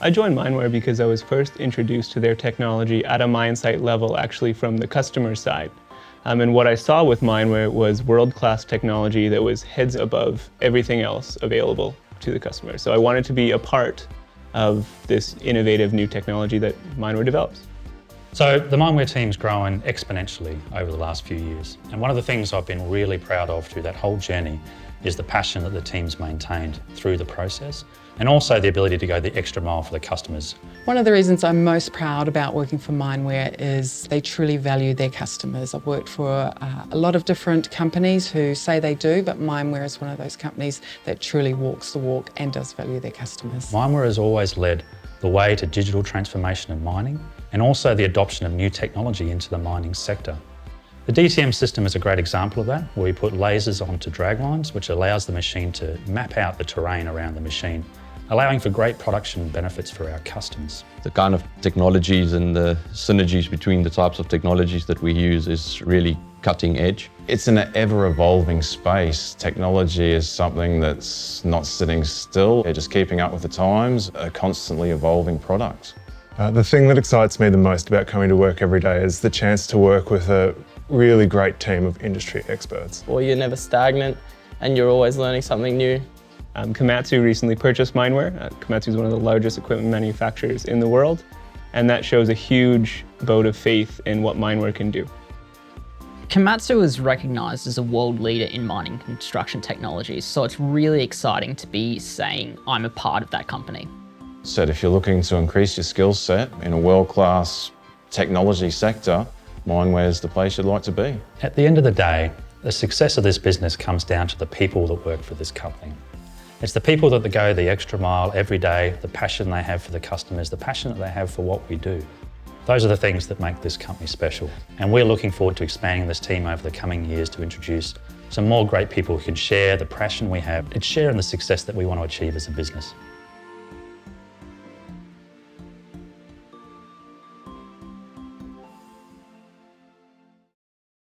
I joined MineWare because I was first introduced to their technology at a mine site level, actually from the customer side. And what I saw with MineWare was world-class technology that was heads above everything else available to the customer. So I wanted to be a part of this innovative new technology that MineWare develops. So the MineWare team's grown exponentially over the last few years. And one of the things I've been really proud of through that whole journey is the passion that the team's maintained through the process, and also the ability to go the extra mile for the customers. One of the reasons I'm most proud about working for MineWare is they truly value their customers. I've worked for a lot of different companies who say they do, but MineWare is one of those companies that truly walks the walk and does value their customers. MineWare has always led the way to digital transformation of mining, and also the adoption of new technology into the mining sector. The DTM system is a great example of that, where we put lasers onto draglines, which allows the machine to map out the terrain around the machine, allowing for great production benefits for our customers. The kind of technologies and the synergies between the types of technologies that we use is really cutting edge. It's an ever-evolving space. Technology is something that's not sitting still. They're just keeping up with the times, a constantly evolving product. The thing that excites me the most about coming to work every day is the chance to work with a really great team of industry experts. Well, you're never stagnant and you're always learning something new. Komatsu recently purchased MineWare. Komatsu is one of the largest equipment manufacturers in the world, and that shows a huge vote of faith in what MineWare can do. Komatsu is recognised as a world leader in mining construction technologies, so it's really exciting to be saying I'm a part of that company. So if you're looking to increase your skill set in a world-class technology sector, MineWare is the place you'd like to be. At the end of the day, the success of this business comes down to the people that work for this company. It's the people that go the extra mile every day, the passion they have for the customers, the passion that they have for what we do. Those are the things that make this company special. And we're looking forward to expanding this team over the coming years to introduce some more great people who can share the passion we have and share in the success that we want to achieve as a business.